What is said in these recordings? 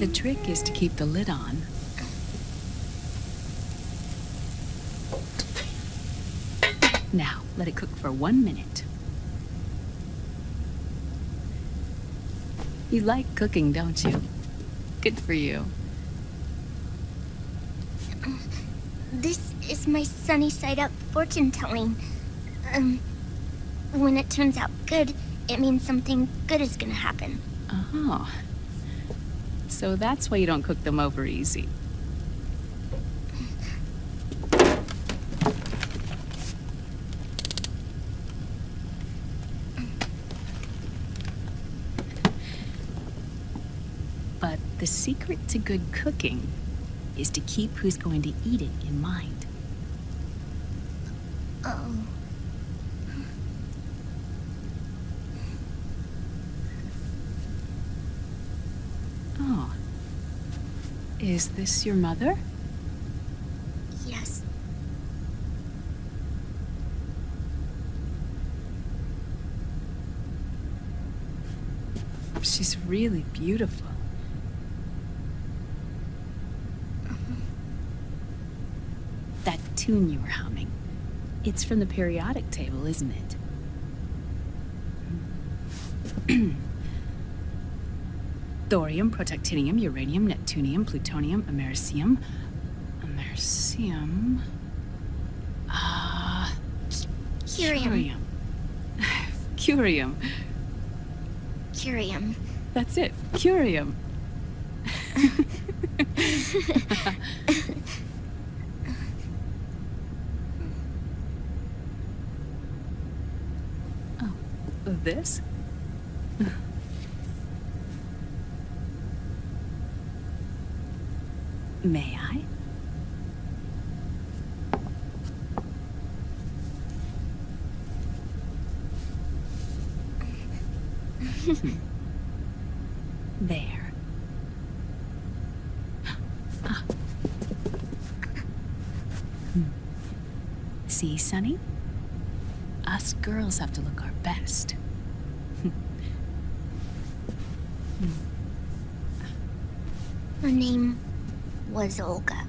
The trick is to keep the lid on. Now, let it cook for 1 minute. You like cooking, don't you? Good for you. This is my sunny side up fortune telling. When it turns out good, it means something good is gonna happen. Oh. So that's why you don't cook them over easy. But the secret to good cooking is to keep who's going to eat it in mind. Oh. Oh. Is this your mother? Yes. She's really beautiful. That tune you were humming, it's from the periodic table, isn't it? Thorium, protactinium, uranium, neptunium, plutonium, americium. Americium. Curium. Curium. Curium. That's it. Curium. Oh, this? May I? There. Ah. See, Sonny? Us girls have to look our best. Her name was Olga.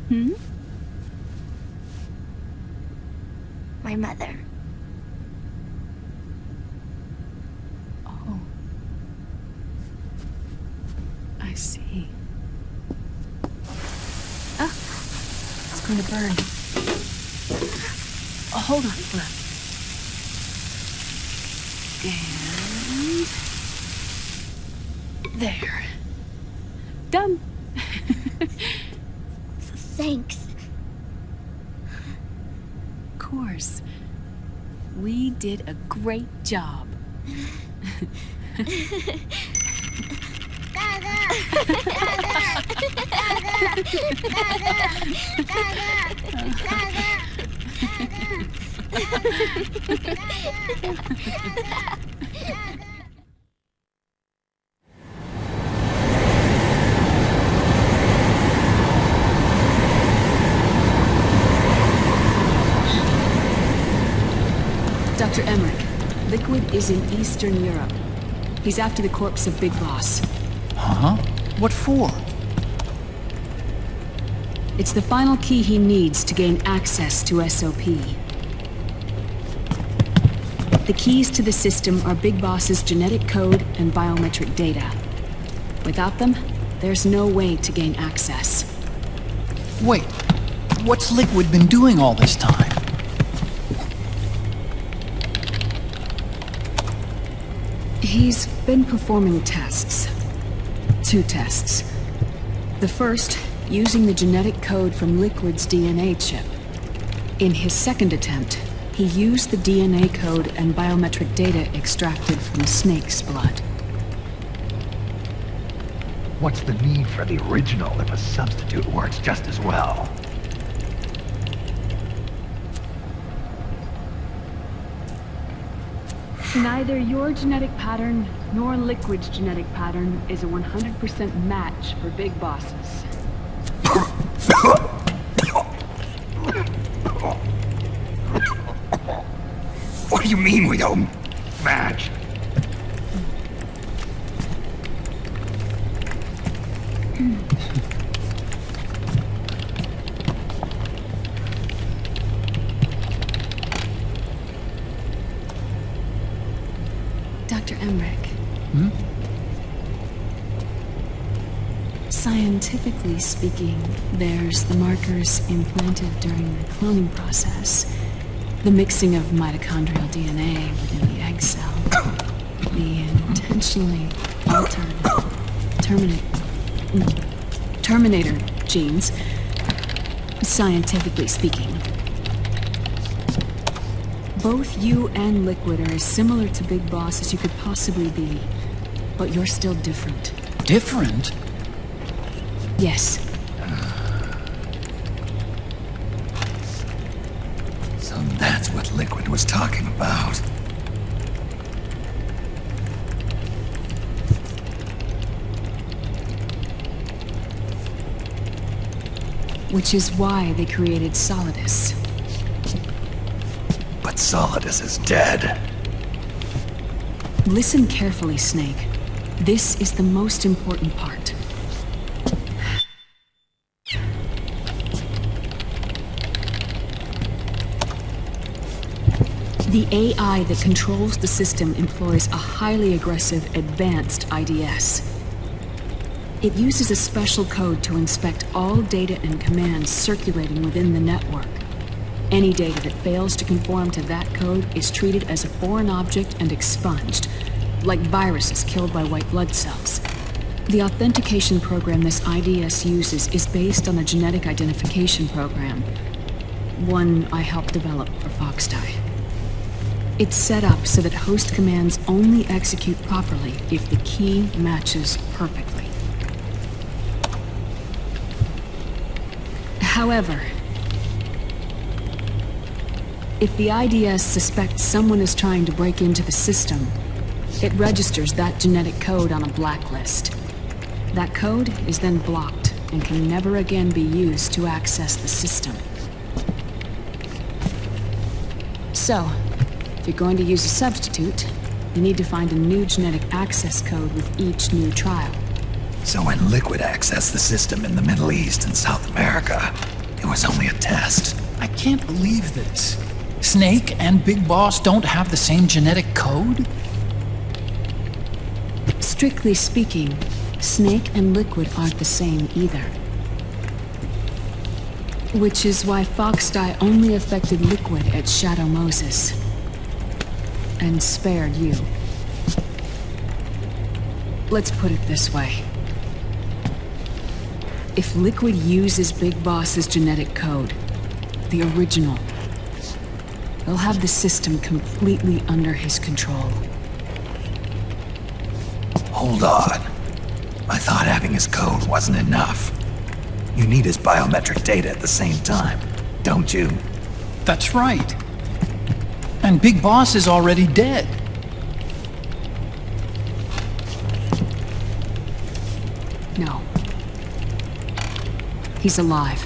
Hmm? My mother. Oh. I see. Ah! It's going to burn. Oh, hold on, Flip. And... there. Done. Thanks. Of course. We did a great job. Dr. Emmerich, Liquid is in Eastern Europe. He's after the corpse of Big Boss. Huh? What for? It's the final key he needs to gain access to SOP. The keys to the system are Big Boss's genetic code and biometric data. Without them, there's no way to gain access. Wait, what's Liquid been doing all this time? He's been performing tests. 2 tests. The first, using the genetic code from Liquid's DNA chip. In his second attempt, he used the DNA code and biometric data extracted from Snake's blood. What's the need for the original if a substitute works just as well? Neither your genetic pattern nor Liquid's genetic pattern is a 100% match for Big Bosses. What do you mean we don't match? Dr. Emmerich. Hmm? Scientifically speaking, there's the markers implanted during the cloning process, the mixing of mitochondrial DNA within the egg cell, the intentionally altered Terminator genes, scientifically speaking. Both you and Liquid are as similar to Big Boss as you could possibly be, but you're still different. Different? Yes. So that's what Liquid was talking about. Which is why they created Solidus. But Solidus is dead. Listen carefully, Snake. This is the most important part. The AI that controls the system employs a highly aggressive, advanced IDS. It uses a special code to inspect all data and commands circulating within the network. Any data that fails to conform to that code is treated as a foreign object and expunged, like viruses killed by white blood cells. The authentication program this IDS uses is based on a genetic identification program, one I helped develop for Foxdie. It's set up so that host commands only execute properly if the key matches perfectly. However, if the IDS suspects someone is trying to break into the system, it registers that genetic code on a blacklist. That code is then blocked and can never again be used to access the system. So, if you're going to use a substitute, you need to find a new genetic access code with each new trial. So when Liquid accessed the system in the Middle East and South America, it was only a test. I can't believe this. Snake and Big Boss don't have the same genetic code? Strictly speaking, Snake and Liquid aren't the same either. Which is why Foxdie only affected Liquid at Shadow Moses. And spared you. Let's put it this way. If Liquid uses Big Boss's genetic code, the original, he'll have the system completely under his control. Hold on. I thought having his code wasn't enough. You need his biometric data at the same time, don't you? That's right. And Big Boss is already dead. No. He's alive.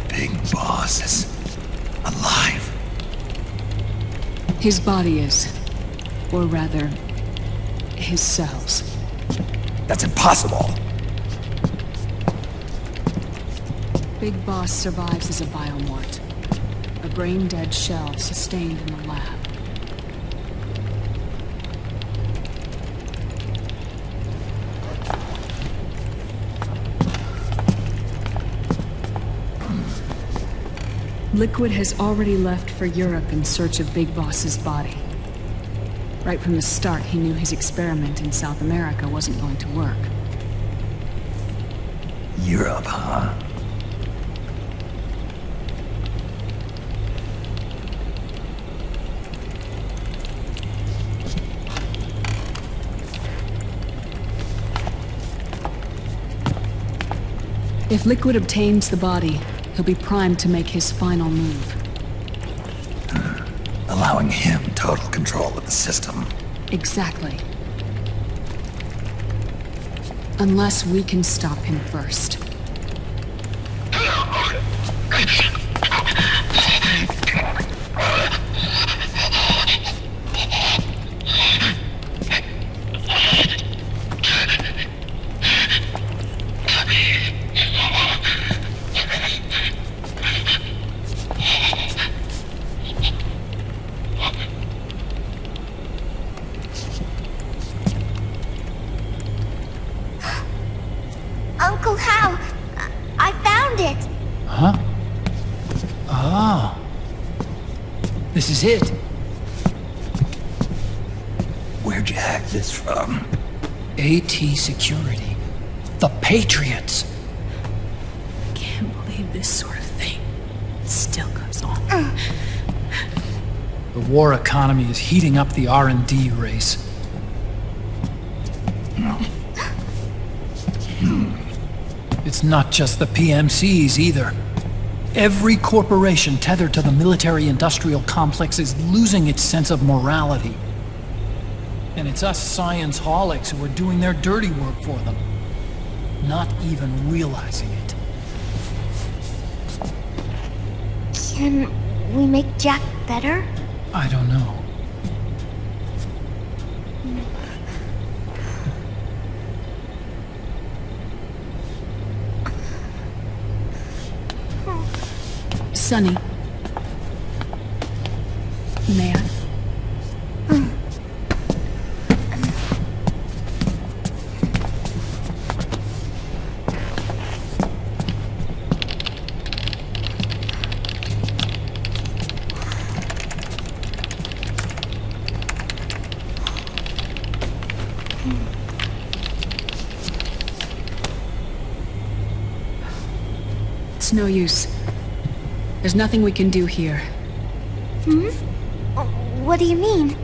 Big Boss is alive. His body is. Or rather, his cells. That's impossible. Big Boss survives as a biomort. A brain-dead shell sustained in the lab. Liquid has already left for Europe in search of Big Boss's body. Right from the start, he knew his experiment in South America wasn't going to work. Europe, huh? If Liquid obtains the body, he'll be primed to make his final move. Allowing him total control of the system. Exactly. Unless we can stop him first. This is it. Where'd you hack this from? AT Security. The Patriots. Can't believe this sort of thing still goes on. The war economy is heating up the R&D race. It's not just the PMCs either. Every corporation tethered to the military-industrial complex is losing its sense of morality. And it's us science-holics who are doing their dirty work for them, not even realizing it. Can we make Jack better? I don't know. Sonny. May I? It's no use. There's nothing we can do here. Hmm? What do you mean?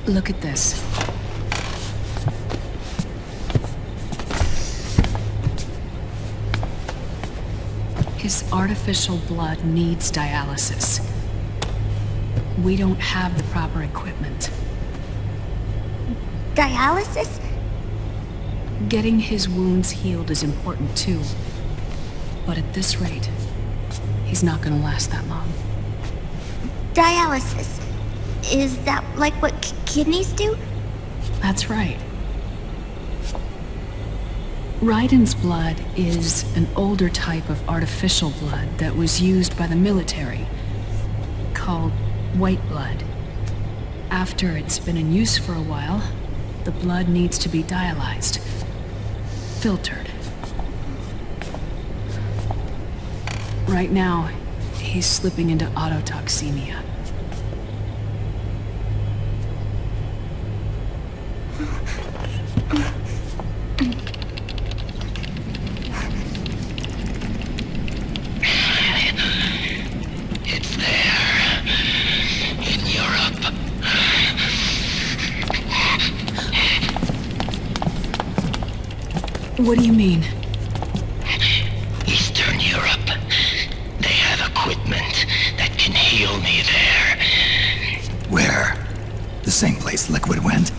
Look at this. His artificial blood needs dialysis. We don't have the proper equipment. Dialysis? Getting his wounds healed is important too. But at this rate, he's not gonna last that long. Dialysis. Is that like what kidneys do? That's right. Raiden's blood is an older type of artificial blood that was used by the military, called white blood. After it's been in use for a while, the blood needs to be dialyzed, filtered. Right now, he's slipping into autotoxemia. It's there. In Europe. What do you mean? Eastern Europe. They have equipment that can heal me there. Where? The same place Liquid went?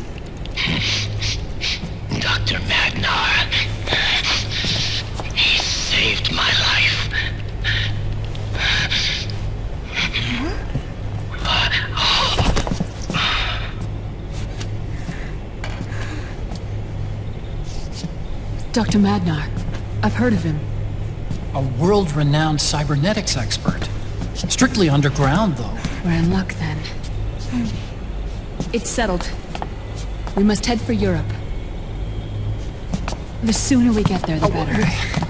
Dr. Magnar. He saved my life. Dr. Magnar. I've heard of him. A world-renowned cybernetics expert. Strictly underground, though. We're in luck then. It's settled. We must head for Europe. The sooner we get there, the better.